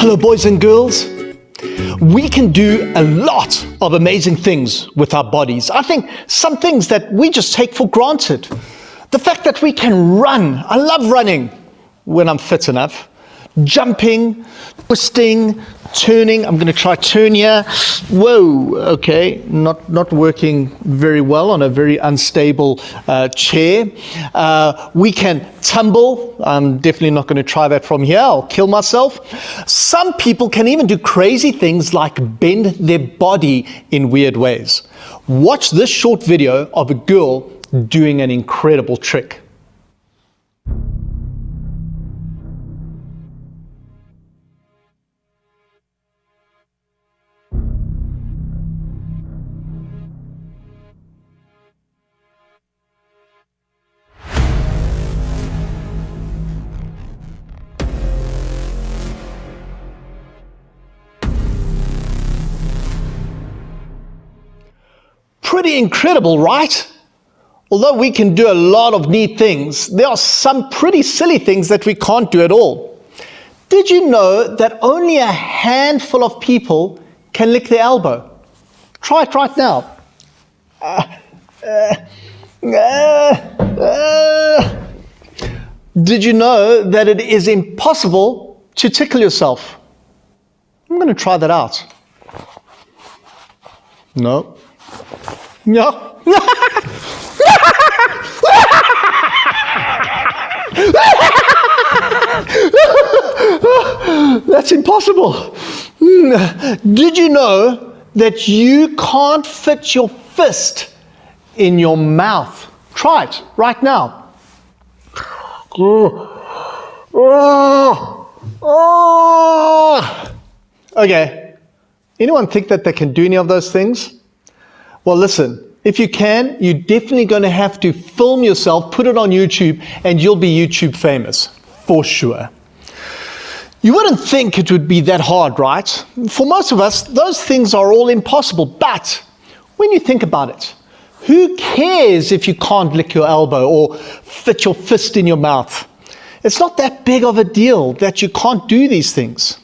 Hello, boys and girls. We can do a lot of amazing things with our bodies. I think some things that we just take for granted. The fact that we can run. I love running when I'm fit enough. Jumping, twisting, turning. I'm going to try turn here. Whoa, okay, not working very well on a very unstable chair. We can tumble. I'm definitely not going to try that from here. I'll kill myself. Some people can even do crazy things like bend their body in weird ways. Watch this short video of a girl doing an incredible trick. Pretty incredible, right? Although we can do a lot of neat things, there are some pretty silly things that we can't do at all. Did you know that only a handful of people can lick their elbow? Try it right now. Did you know that it is impossible to tickle yourself? I'm going to try that out. No. No. That's impossible. Did you know that you can't fit your fist in your mouth? Try it right now. Okay. Anyone think that they can do any of those things? Well, listen, if you can, you're definitely going to have to film yourself, put it on YouTube, and you'll be YouTube famous, for sure. You wouldn't think it would be that hard, right? For most of us, those things are all impossible. But when you think about it, who cares if you can't lick your elbow or fit your fist in your mouth? It's not that big of a deal that you can't do these things.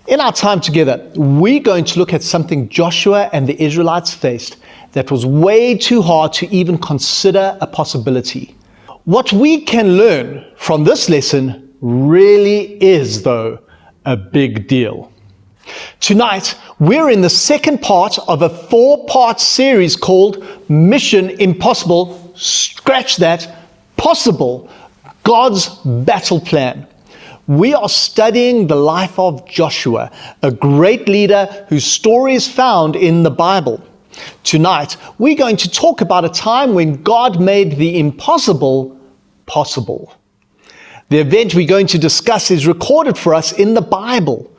In our time together, we're going to look at something Joshua and the Israelites faced that was way too hard to even consider a possibility. What we can learn from this lesson really is, though, a big deal. Tonight, we're in the second part of a 4-part series called Mission Impossible, scratch that, Possible, God's Battle Plan. We are studying the life of Joshua, a great leader whose story is found in the Bible. Tonight, we're going to talk about a time when God made the impossible possible. The event we're going to discuss is recorded for us in the Bible.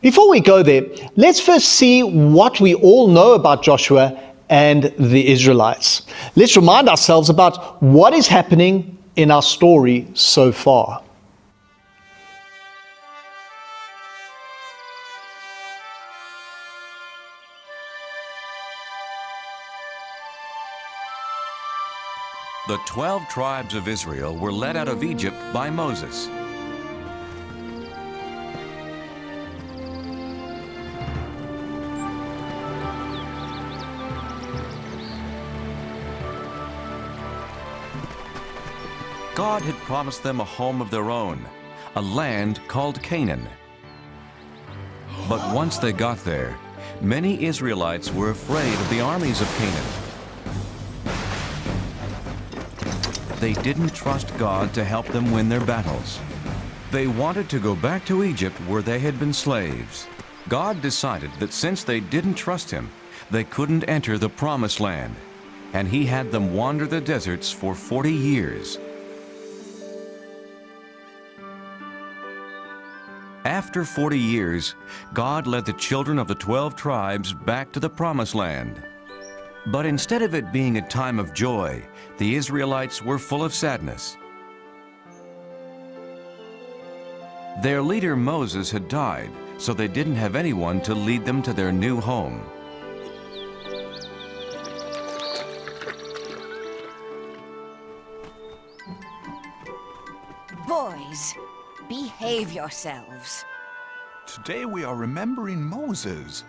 Before we go there, let's first see what we all know about Joshua and the Israelites. Let's remind ourselves about what is happening in our story so far. The 12 tribes of Israel were led out of Egypt by Moses. God had promised them a home of their own, a land called Canaan. But once they got there, many Israelites were afraid of the armies of Canaan. They didn't trust God to help them win their battles. They wanted to go back to Egypt where they had been slaves. God decided that since they didn't trust Him, they couldn't enter the Promised Land, and He had them wander the deserts for 40 years. After 40 years, God led the children of the 12 tribes back to the Promised Land. But instead of it being a time of joy, the Israelites were full of sadness. Their leader Moses had died, so they didn't have anyone to lead them to their new home. Boys, behave yourselves. Today we are remembering Moses.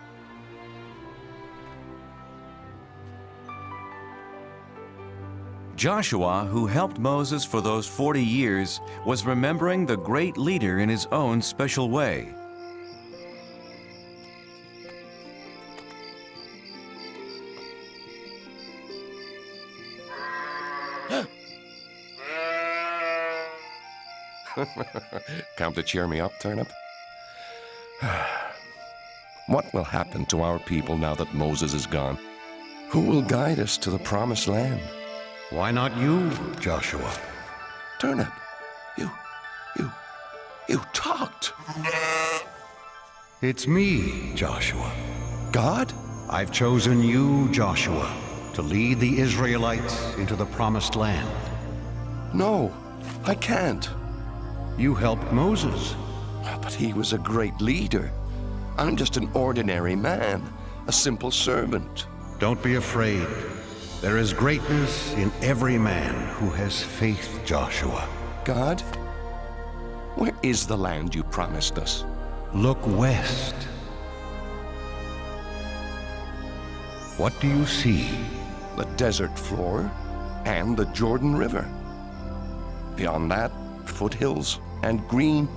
Joshua, who helped Moses for those 40 years, was remembering the great leader in his own special way. Come to cheer me up, Turnip? What will happen to our people now that Moses is gone? Who will guide us to the promised land? Why not you, Joshua? Turnip, you talked. It's me, Joshua. God? I've chosen you, Joshua, to lead the Israelites into the promised land. No, I can't. You helped Moses. But he was a great leader. I'm just an ordinary man, a simple servant. Don't be afraid. There is greatness in every man who has faith, Joshua. God, where is the land you promised us? Look west. What do you see? The desert floor and the Jordan River. Beyond that, foothills and green.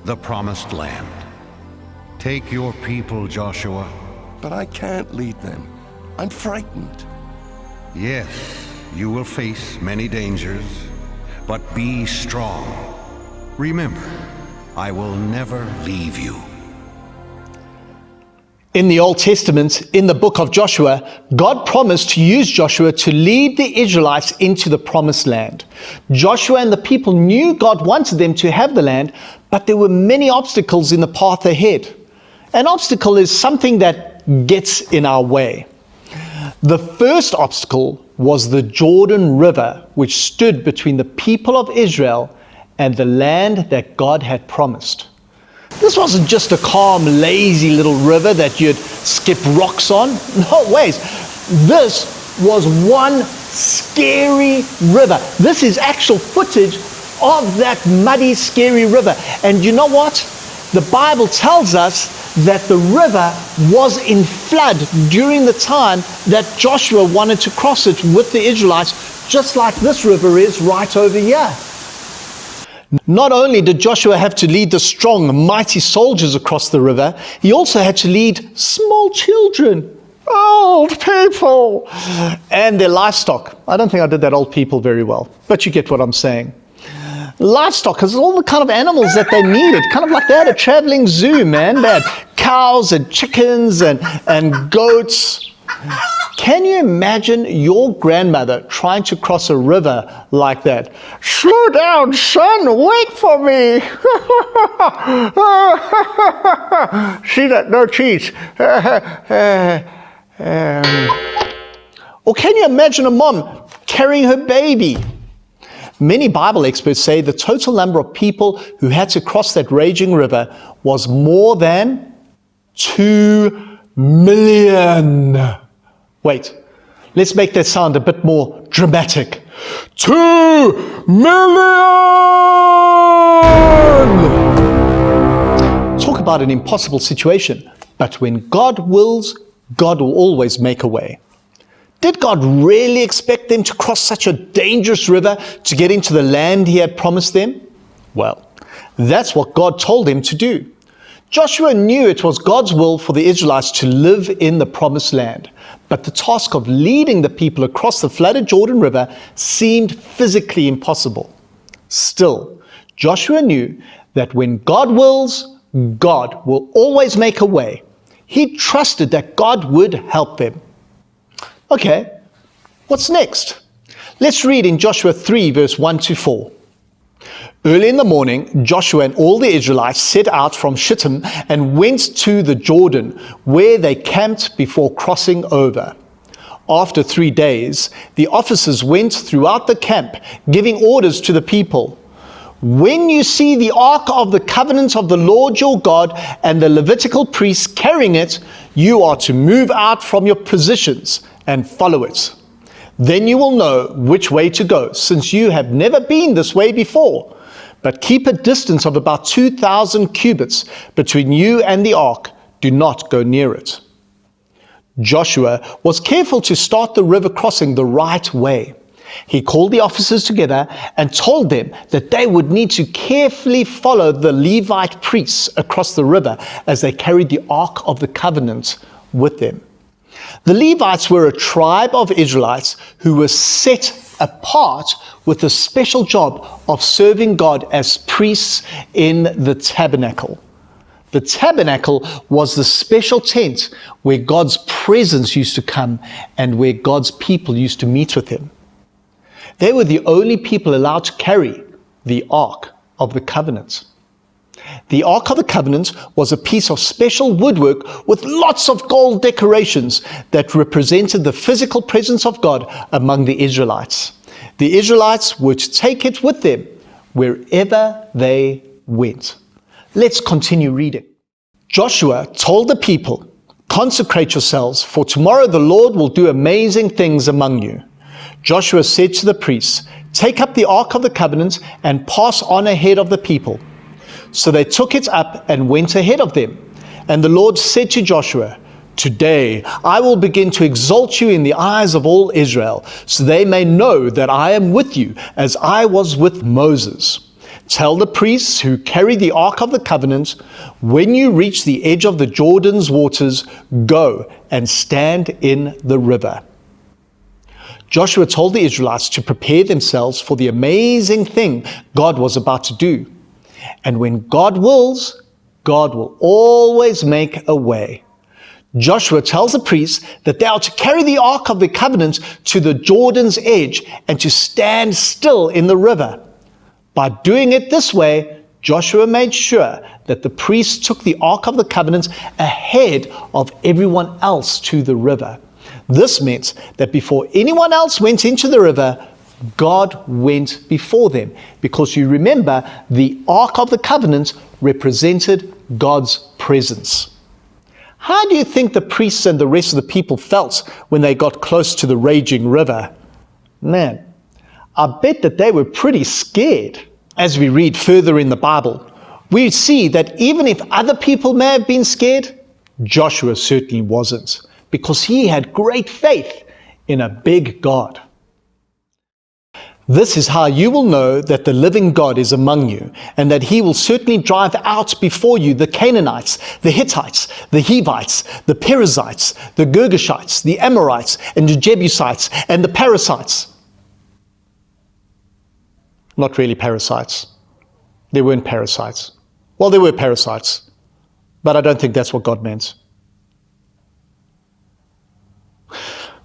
The promised land. Take your people, Joshua. But I can't lead them. I'm frightened. Yes, you will face many dangers, but be strong. Remember, I will never leave you. In the Old Testament, in the book of Joshua, God promised to use Joshua to lead the Israelites into the promised land. Joshua and the people knew God wanted them to have the land, but there were many obstacles in the path ahead. An obstacle is something that gets in our way. The first obstacle was the Jordan River, which stood between the people of Israel and the land that God had promised. This wasn't just a calm, lazy little river that you'd skip rocks on. No ways. This was one scary river. This is actual footage of that muddy, scary river. And you know what? The Bible tells us that the river was in flood during the time that Joshua wanted to cross it with the Israelites, just like this river is right over here. Not only did Joshua have to lead the strong, mighty soldiers across the river, he also had to lead small children, old people, and their livestock. I don't think I did that old people very well, but you get what I'm saying. Livestock is all the kind of animals that they needed, kind of like they had a traveling zoo, man. They had cows and chickens and goats. Can you imagine your grandmother trying to cross a river like that? Slow down, son, wait for me. See that? No cheese. Or can you imagine a mom carrying her baby? Many Bible experts say the total number of people who had to cross that raging river was more than 2 million. Wait, let's make that sound a bit more dramatic. 2 million! Talk about an impossible situation. But when God wills, God will always make a way. Did God really expect them to cross such a dangerous river to get into the land he had promised them? Well, that's what God told him to do. Joshua knew it was God's will for the Israelites to live in the promised land, but the task of leading the people across the flooded Jordan River seemed physically impossible. Still, Joshua knew that when God wills, God will always make a way. He trusted that God would help them. Okay, what's next? Let's read in Joshua 3, verse 1 to 4. Early in the morning, Joshua and all the Israelites set out from Shittim and went to the Jordan, where they camped before crossing over. After 3 days, the officers went throughout the camp, giving orders to the people. When you see the ark of the covenant of the Lord your God and the Levitical priests carrying it, you are to move out from your positions and follow it. Then you will know which way to go, since you have never been this way before. But keep a distance of about 2,000 cubits between you and the ark. Do not go near it." Joshua was careful to start the river crossing the right way. He called the officers together and told them that they would need to carefully follow the Levite priests across the river as they carried the Ark of the Covenant with them. The Levites were a tribe of Israelites who were set apart with the special job of serving God as priests in the tabernacle. The tabernacle was the special tent where God's presence used to come and where God's people used to meet with him. They were the only people allowed to carry the Ark of the Covenant. The Ark of the Covenant was a piece of special woodwork with lots of gold decorations that represented the physical presence of God among the Israelites. The Israelites were to take it with them wherever they went. Let's continue reading. Joshua told the people, "Consecrate yourselves, for tomorrow the Lord will do amazing things among you." Joshua said to the priests, "Take up the Ark of the Covenant and pass on ahead of the people." So they took it up and went ahead of them. And the Lord said to Joshua, "Today I will begin to exalt you in the eyes of all Israel, so they may know that I am with you as I was with Moses. Tell the priests who carry the Ark of the Covenant, when you reach the edge of the Jordan's waters, go and stand in the river." Joshua told the Israelites to prepare themselves for the amazing thing God was about to do. And when God wills, God will always make a way. Joshua tells the priests that they are to carry the Ark of the Covenant to the Jordan's edge and to stand still in the river. By doing it this way, Joshua made sure that the priests took the Ark of the Covenant ahead of everyone else to the river. This meant that before anyone else went into the river, God went before them. Because you remember, the Ark of the Covenant represented God's presence. How do you think the priests and the rest of the people felt when they got close to the raging river? Man, I bet that they were pretty scared. As we read further in the Bible, we see that even if other people may have been scared, Joshua certainly wasn't, because he had great faith in a big God. This is how you will know that the living God is among you, and that he will certainly drive out before you the Canaanites, the Hittites, the Hivites, the Perizzites, the Girgashites, the Amorites, and the Jebusites, and the Perizzites. Not really parasites. They weren't parasites. Well, they were parasites, but I don't think that's what God meant.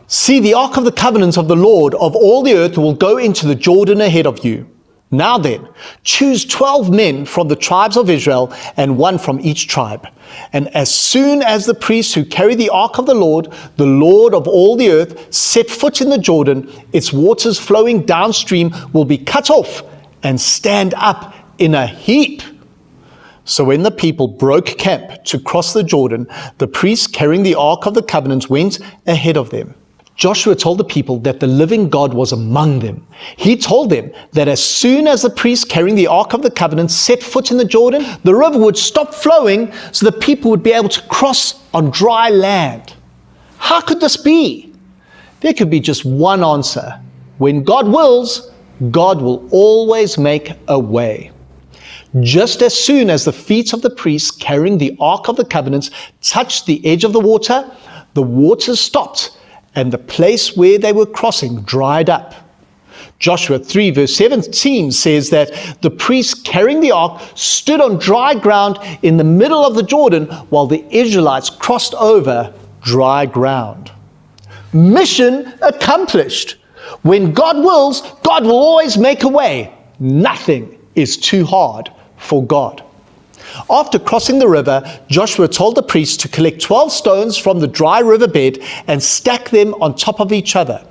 See, the Ark of the Covenant of the Lord of all the earth will go into the Jordan ahead of you. Now then, choose 12 men from the tribes of Israel and one from each tribe. And as soon as the priests who carry the Ark of the Lord of all the earth, set foot in the Jordan, its waters flowing downstream will be cut off and stand up in a heap. So when the people broke camp to cross the Jordan, the priests carrying the Ark of the Covenant went ahead of them. Joshua told the people that the living God was among them. He told them that as soon as the priests carrying the Ark of the Covenant set foot in the Jordan, the river would stop flowing so the people would be able to cross on dry land. How could this be? There could be just one answer. When God wills, God will always make a way. Just as soon as the feet of the priests carrying the Ark of the Covenant touched the edge of the waters stopped, and the place where they were crossing dried up. Joshua 3 verse 17 says that the priests carrying the ark stood on dry ground in the middle of the Jordan while the Israelites crossed over dry ground. Mission accomplished. When God wills, God will always make a way. Nothing is too hard for God. After crossing the river, Joshua told the priests to collect 12 stones from the dry riverbed and stack them on top of each other.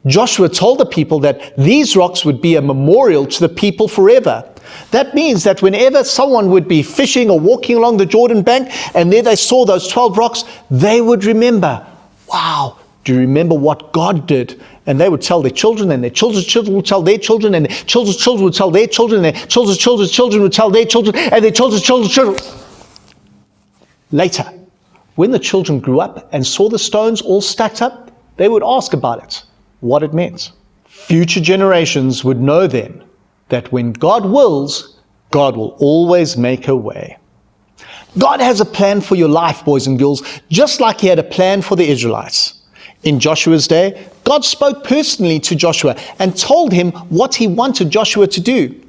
Joshua told the people that these rocks would be a memorial to the people forever. That means that whenever someone would be fishing or walking along the Jordan bank and there they saw those 12 rocks, they would remember, wow, do you remember what God did And they would tell their children, and their children's children would tell their children, and their children's children would tell their children, and their children's children's children would tell their children, and their children's children's children. Later, when the children grew up and saw the stones all stacked up, they would ask about it, what it meant. Future generations would know then that when God wills, God will always make a way. God has a plan for your life, boys and girls, just like He had a plan for the Israelites. In Joshua's day, God spoke personally to Joshua and told him what He wanted Joshua to do.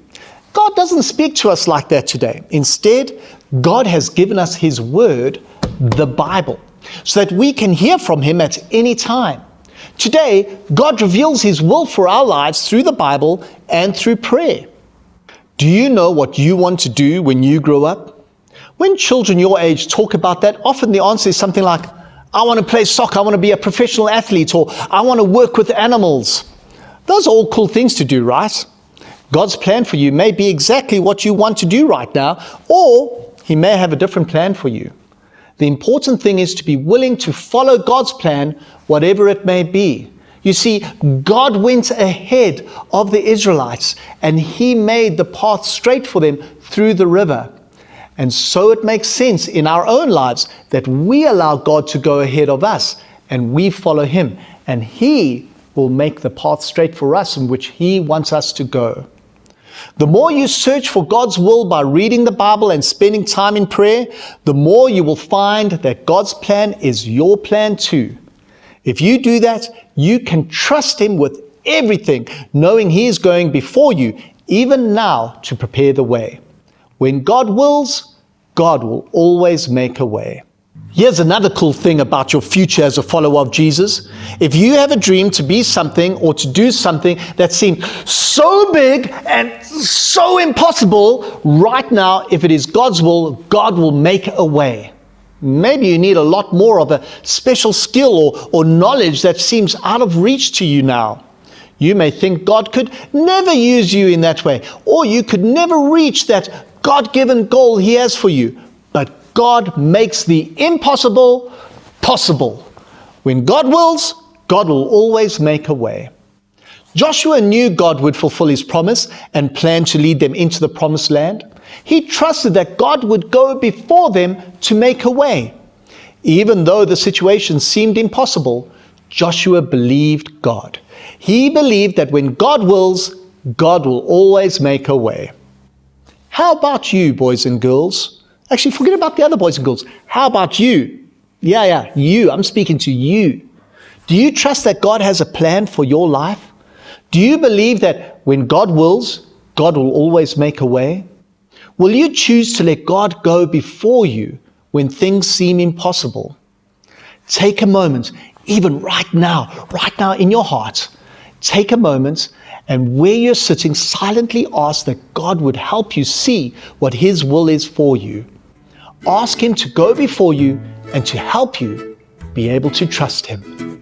God doesn't speak to us like that today. Instead, God has given us His Word, the Bible, so that we can hear from Him at any time. Today, God reveals His will for our lives through the Bible and through prayer. Do you know what you want to do when you grow up? When children your age talk about that, often the answer is something like, I want to play soccer, I want to be a professional athlete, or I want to work with animals. Those are all cool things to do, right? God's plan for you may be exactly what you want to do right now, or He may have a different plan for you. The important thing is to be willing to follow God's plan, whatever it may be. You see, God went ahead of the Israelites, and He made the path straight for them through the river. And so it makes sense in our own lives that we allow God to go ahead of us and we follow Him, and He will make the path straight for us in which He wants us to go. The more you search for God's will by reading the Bible and spending time in prayer, the more you will find that God's plan is your plan too. If you do that, you can trust Him with everything, knowing He is going before you, even now, to prepare the way. When God wills, God will always make a way. Here's another cool thing about your future as a follower of Jesus. If you have a dream to be something or to do something that seems so big and so impossible, right now, if it is God's will, God will make a way. Maybe you need a lot more of a special skill or knowledge that seems out of reach to you now. You may think God could never use you in that way, or you could never reach that God-given goal He has for you. But God makes the impossible possible. When God wills, God will always make a way. Joshua knew God would fulfill His promise and planned to lead them into the promised land. He trusted that God would go before them to make a way. Even though the situation seemed impossible, Joshua believed God. He believed that when God wills, God will always make a way. How about you, boys and girls? Actually, forget about the other boys and girls. How about you? Yeah, you. I'm speaking to you. Do you trust that God has a plan for your life? Do you believe that when God wills, God will always make a way? Will you choose to let God go before you when things seem impossible? Take a moment, even right now in your heart, take a moment and where you're sitting, silently ask that God would help you see what His will is for you. Ask Him to go before you and to help you be able to trust Him.